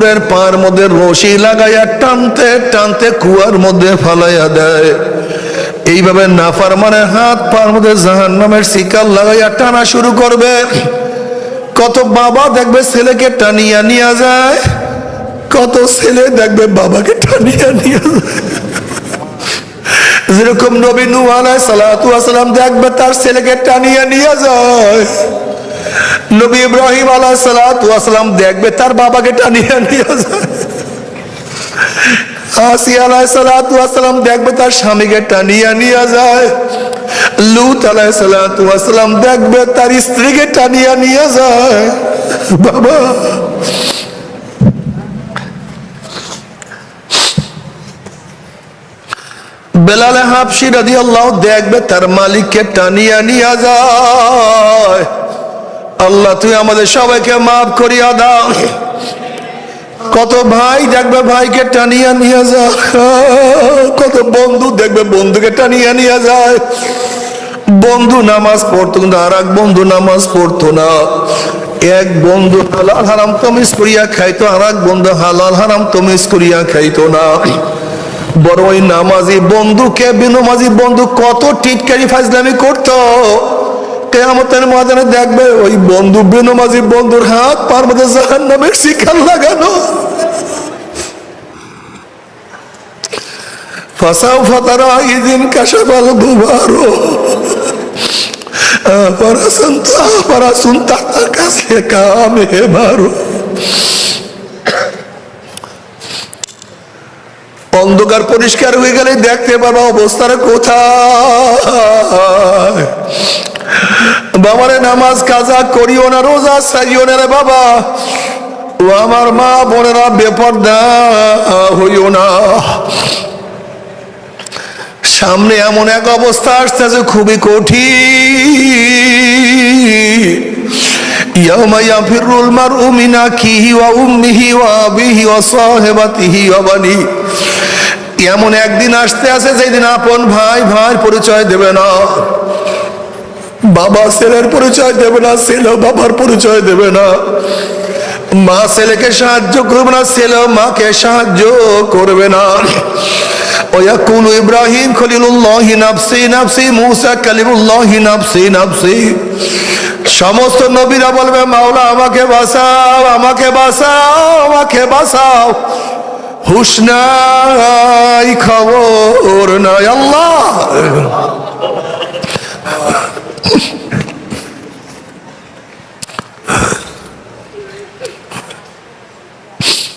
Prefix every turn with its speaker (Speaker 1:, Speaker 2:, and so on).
Speaker 1: পার মধ্যে রশি লাগাইয়া টানতে টানতে কুয়ার মধ্যে ফালাইয়া দেয়। এইভাবে নাফরমানের হাত পার মধ্যে জাহান্নামের শিকল লাগাইয়া টানা শুরু করবে। কত বাবা দেখবে ছেলেকে টানিয়া নিয়ে যায়, কত ছেলে দেখবে বাবাকে টানিয়া নিয়ে যায়। যেরকম নবী নূহ আলাইহিস সালাতু ওয়াস সালাম দেখবে তার ছেলেকে টানিয়া নিয়ে যায়, নবী ইব্রাহিম আলাইহিস সালাতু ওয়াস সালাম দেখবে তার বাবাকে টানিয়া নিয়ে যায়, আসিয়া আলাইহিস সালাতু ওয়াস সালাম দেখবে তার স্বামীকে টানিয়া নিয়ে যায়, লূত আলাইহিস সালাতু ওয়াস সালাম দেখবে তার স্ত্রীকে টানিয়া নিয়ে যায়। বাবা বেলাল হাবশী রাদিয়াল্লাহু দেখবে তার মালিককে টানিয়া নিয়ে যায়। আল্লাহ তুই আমাদের সবাইকে মাফ করিয়া দাও। কত ভাই দেখবে ভাইকে টানিয়া নিয়ে যায়, কত বন্ধু দেখবে বন্ধুকে টানিয়া নিয়ে যায়। বন্ধু নামাজ পড়তো কিন্তু আর এক বন্ধু নামাজ পড়তো না। এক বন্ধু হালাল হারাম তমিজ করিয়া খাইতো, আর এক বন্ধু হালাল হারাম তমিজ করিয়া খাইতো না। বড় ওই নামাজি বন্ধুকে বেনামাজি বন্ধু কত টিটকারি ফাজলামি করতো। কিয়ামতের ময়দানে দেখবে ওই বন্ধু বেনামাজি বন্ধুর হাত পার মধ্যে জাহান্নামের শিকল লাগানো। ফাসাউফা তারা ইযিন কাশাফাল গুবারু পারাসুনতা কাছে কামে মারু। অন্ধকার পরিষ্কার হয়ে গেলে দেখতে পারবা অবস্থাটা কোথায়। বাবারে নামাজ কাজা করিও না, রোজা সারিও না রে বাবা। ও আমার মা বোনেরা বেপরদা হইও না। সামনে এমন এক অবস্থা আসতেছে খুবই কঠিন। ইয়াউমা ইয়াফিরুল মারউ মিন আখিহি ওয়া উম্মিহি ওয়া আবিহি ওয়া সাহিবাতিহি ওয়া বানিহি। এমন একদিন আসতে আছে যেদিন আপন ভাই ভাইয়ের পরিচয় দেবে না, বাবা ছেলের পরিচয় দেবে না, ছেলে বাবার পরিচয় দেবে না, মা ছেলেকে সাহায্য করবে না, ছেলে মাকে সাহায্য করবে না। ওয়াকুলু ইব্রাহিম খলিলুল্লাহি নাফসি নাফসি, মুসা কালিমুল্লাহি নাফসি নাফসি। সমস্ত নবীরা বলবে মাওলা আমাকে বাঁচাও, আমাকে বাঁচাও, আমাকে বাঁচাও। হুশ নাই, খবর নাই। আল্লাহ